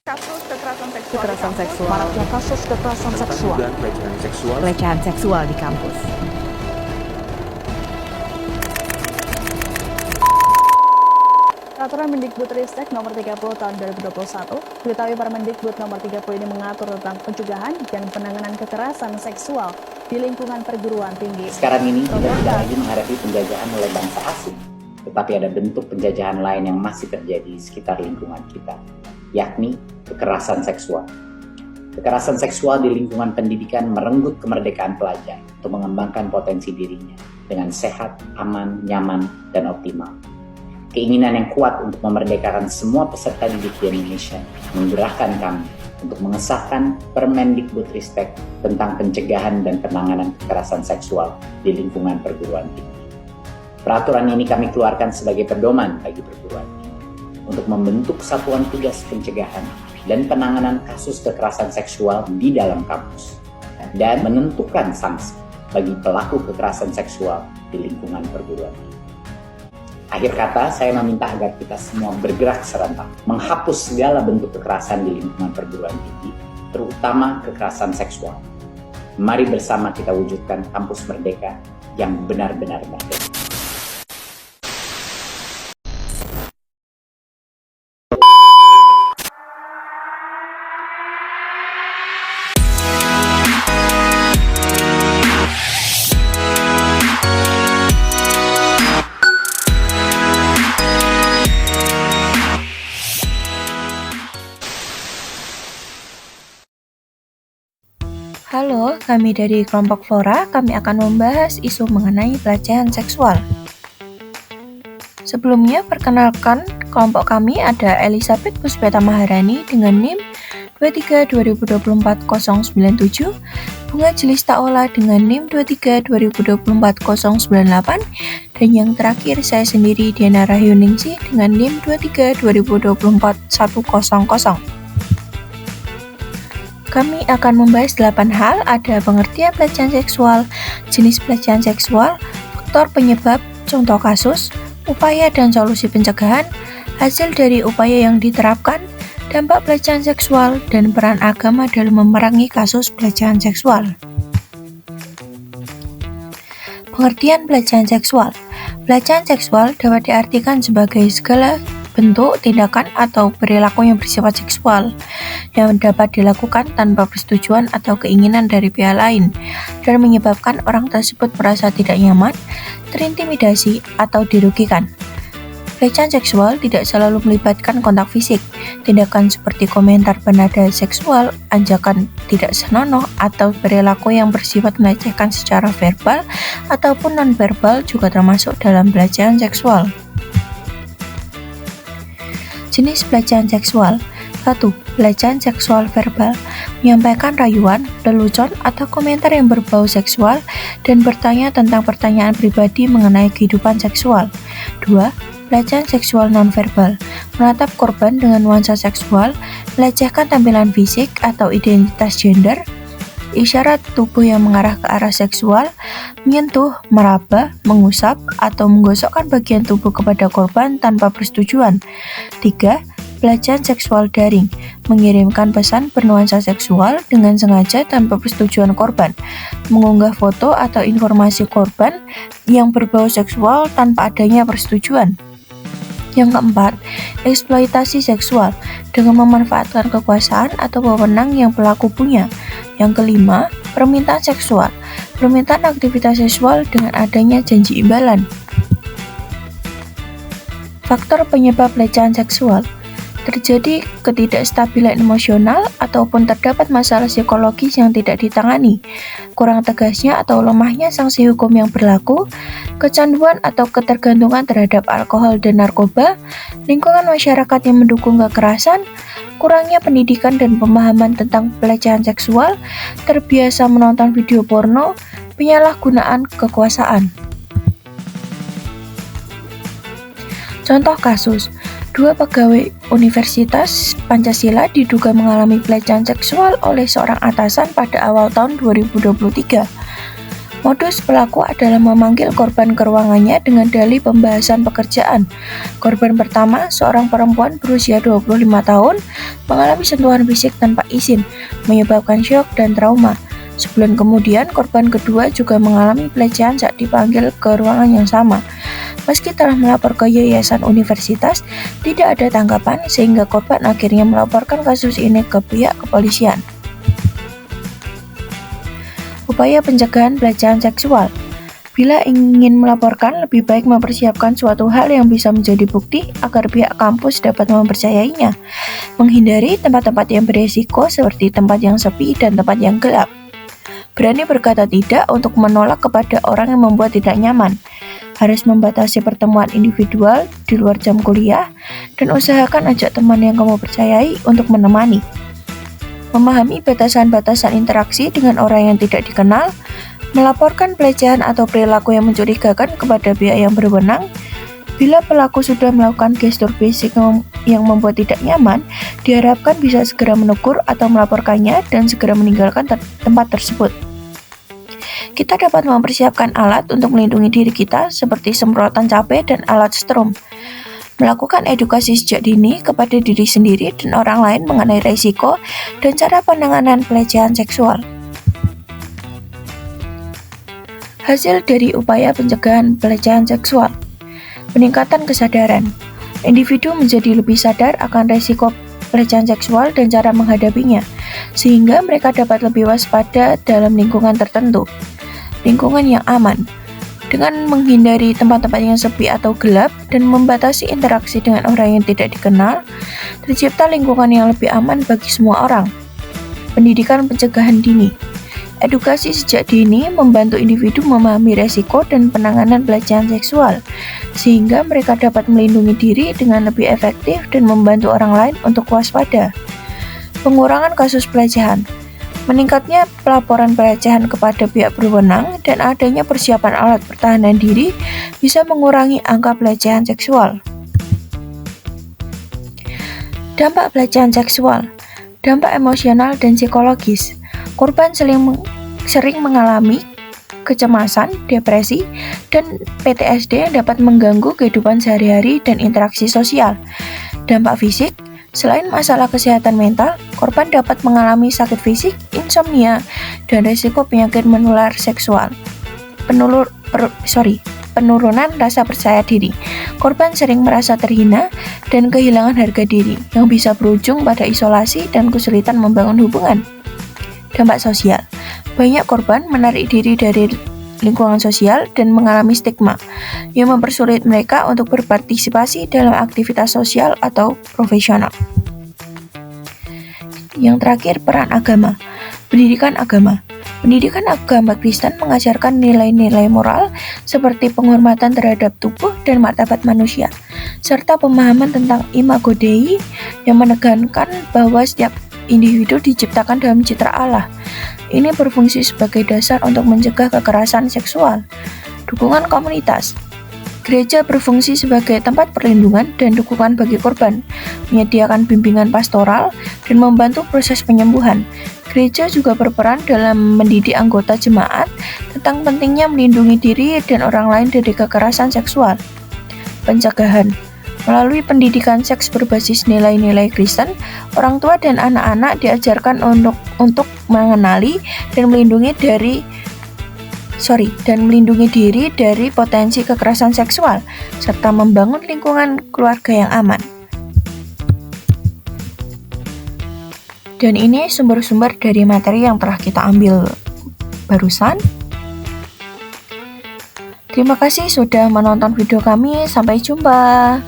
Kasus kekerasan seksual Kekerasan seksual. Maraknya kasus kekerasan seksual. Dugaan pelecehan seksual. Pelecehan seksual di kampus. Peraturan Mendikbudristek Nomor 30 Tahun 2021, diketahui Permendikbud Nomor 30 ini mengatur tentang pencegahan dan penanganan kekerasan seksual di lingkungan perguruan tinggi. Sekarang ini kita tidak lagi menghadapi penjajahan oleh bangsa asing, tetapi ada bentuk penjajahan lain yang masih terjadi di sekitar lingkungan kita, yakni kekerasan seksual. Kekerasan seksual di lingkungan pendidikan merenggut kemerdekaan pelajar untuk mengembangkan potensi dirinya dengan sehat, aman, nyaman, dan optimal. Keinginan yang kuat untuk memerdekakan semua peserta didik di Indonesia menggerakkan kami untuk mengesahkan Permendikbudristek tentang pencegahan dan penanganan kekerasan seksual di lingkungan perguruan tinggi. Peraturan ini kami keluarkan sebagai pedoman bagi perguruan tinggi untuk membentuk satuan tugas pencegahan dan penanganan kasus kekerasan seksual di dalam kampus dan menentukan sanksi bagi pelaku kekerasan seksual di lingkungan perguruan tinggi. Akhir kata, saya meminta agar kita semua bergerak serentak, menghapus segala bentuk kekerasan di lingkungan perguruan tinggi, terutama kekerasan seksual. Mari bersama kita wujudkan kampus merdeka yang benar-benar merdeka. Halo, kami dari kelompok Flora, kami akan membahas isu mengenai pelecehan seksual. Sebelumnya, perkenalkan kelompok kami ada Elizabeth Puspeta Maharani dengan NIM 23/2024-097, Bunga Jelista Ola dengan NIM 23/2024-098, dan yang terakhir saya sendiri Diana Rahyuningsih dengan NIM 23/2024-100. Kami akan membahas 8 hal, ada pengertian pelecehan seksual, jenis pelecehan seksual, faktor penyebab, contoh kasus, upaya dan solusi pencegahan, hasil dari upaya yang diterapkan, dampak pelecehan seksual, dan peran agama dalam memerangi kasus pelecehan seksual. Pengertian pelecehan seksual. Pelecehan seksual dapat diartikan sebagai segala bentuk, tindakan, atau perilaku yang bersifat seksual yang dapat dilakukan tanpa persetujuan atau keinginan dari pihak lain dan menyebabkan orang tersebut merasa tidak nyaman, terintimidasi, atau dirugikan. Pelecehan seksual tidak selalu melibatkan kontak fisik. Tindakan seperti komentar bernada seksual, ajakan tidak senonoh, atau perilaku yang bersifat melecehkan secara verbal ataupun non-verbal juga termasuk dalam pelecehan seksual. Jenis pelecehan seksual. 1. Pelecehan seksual verbal, menyampaikan rayuan, lelucon, atau komentar yang berbau seksual dan bertanya tentang pertanyaan pribadi mengenai kehidupan seksual. 2. Pelecehan seksual nonverbal, menatap korban dengan nuansa seksual, melecehkan tampilan fisik atau identitas gender, isyarat tubuh yang mengarah ke arah seksual, menyentuh, meraba, mengusap, atau menggosokkan bagian tubuh kepada korban tanpa persetujuan. 3. Pelecehan seksual daring, mengirimkan pesan bernuansa seksual dengan sengaja tanpa persetujuan korban, mengunggah foto atau informasi korban yang berbau seksual tanpa adanya persetujuan. Yang keempat, eksploitasi seksual, dengan memanfaatkan kekuasaan atau wewenang yang pelaku punya. Yang kelima, permintaan seksual, permintaan aktivitas seksual dengan adanya janji imbalan. Faktor penyebab pelecehan seksual. Terjadi ketidakstabilan emosional ataupun terdapat masalah psikologis yang tidak ditangani, kurang tegasnya atau lemahnya sanksi hukum yang berlaku, kecanduan atau ketergantungan terhadap alkohol dan narkoba, lingkungan masyarakat yang mendukung kekerasan, kurangnya pendidikan dan pemahaman tentang pelecehan seksual, terbiasa menonton video porno, penyalahgunaan kekuasaan. Contoh kasus, 2 pegawai Universitas Pancasila diduga mengalami pelecehan seksual oleh seorang atasan pada awal tahun 2023. Modus pelaku adalah memanggil korban ke ruangannya dengan dalih pembahasan pekerjaan. Korban pertama, seorang perempuan berusia 25 tahun, mengalami sentuhan fisik tanpa izin, menyebabkan syok dan trauma. Sebulan kemudian, korban kedua juga mengalami pelecehan saat dipanggil ke ruangan yang sama. Meski telah melapor ke yayasan universitas, tidak ada tanggapan sehingga korban akhirnya melaporkan kasus ini ke pihak kepolisian. Upaya pencegahan pelecehan seksual. Bila ingin melaporkan, lebih baik mempersiapkan suatu hal yang bisa menjadi bukti agar pihak kampus dapat mempercayainya. Menghindari tempat-tempat yang beresiko seperti tempat yang sepi dan tempat yang gelap. Berani berkata tidak untuk menolak kepada orang yang membuat tidak nyaman. Harus membatasi pertemuan individual di luar jam kuliah dan usahakan ajak teman yang kamu percayai untuk menemani. Memahami batasan-batasan interaksi dengan orang yang tidak dikenal, melaporkan pelecehan atau perilaku yang mencurigakan kepada pihak yang berwenang. Bila pelaku sudah melakukan gestur fisik yang membuat tidak nyaman, diharapkan bisa segera menegur atau melaporkannya dan segera meninggalkan tempat tersebut. Kita dapat mempersiapkan alat untuk melindungi diri kita seperti semprotan cabai dan alat strom. Melakukan edukasi sejak dini kepada diri sendiri dan orang lain mengenai risiko dan cara penanganan pelecehan seksual. Hasil dari upaya pencegahan pelecehan seksual. Peningkatan kesadaran. Individu menjadi lebih sadar akan risiko pelecehan seksual dan cara menghadapinya, sehingga mereka dapat lebih waspada dalam lingkungan tertentu. Lingkungan yang aman. Dengan menghindari tempat-tempat yang sepi atau gelap dan membatasi interaksi dengan orang yang tidak dikenal, tercipta lingkungan yang lebih aman bagi semua orang. Pendidikan pencegahan dini. Edukasi sejak dini membantu individu memahami resiko dan penanganan pelecehan seksual, sehingga mereka dapat melindungi diri dengan lebih efektif dan membantu orang lain untuk waspada. Pengurangan kasus pelecehan. Meningkatnya pelaporan pelecehan kepada pihak berwenang dan adanya persiapan alat pertahanan diri bisa mengurangi angka pelecehan seksual. Dampak pelecehan seksual. Dampak emosional dan psikologis. Korban sering mengalami kecemasan, depresi, dan PTSD yang dapat mengganggu kehidupan sehari-hari dan interaksi sosial. Dampak fisik. Selain masalah kesehatan mental, korban dapat mengalami sakit fisik, insomnia, dan risiko penyakit menular seksual. Penurunan rasa percaya diri. Korban sering merasa terhina dan kehilangan harga diri, yang bisa berujung pada isolasi dan kesulitan membangun hubungan. Dampak sosial. Banyak korban menarik diri dari lingkungan sosial dan mengalami stigma yang mempersulit mereka untuk berpartisipasi dalam aktivitas sosial atau profesional. Yang terakhir, peran agama. Pendidikan agama. Pendidikan agama Kristen mengajarkan nilai-nilai moral seperti penghormatan terhadap tubuh dan martabat manusia, serta pemahaman tentang imago Dei yang menekankan bahwa setiap individu diciptakan dalam citra Allah. Ini berfungsi sebagai dasar untuk mencegah kekerasan seksual. Dukungan komunitas. Gereja berfungsi sebagai tempat perlindungan dan dukungan bagi korban, menyediakan bimbingan pastoral, dan membantu proses penyembuhan. Gereja juga berperan dalam mendidik anggota jemaat tentang pentingnya melindungi diri dan orang lain dari kekerasan seksual. Pencegahan. Melalui pendidikan seks berbasis nilai-nilai Kristen, orang tua dan anak-anak diajarkan untuk mengenali dan melindungi diri dari potensi kekerasan seksual, serta membangun lingkungan keluarga yang aman. Dan ini sumber-sumber dari materi yang telah kita ambil barusan. Terima kasih sudah menonton video kami, sampai jumpa.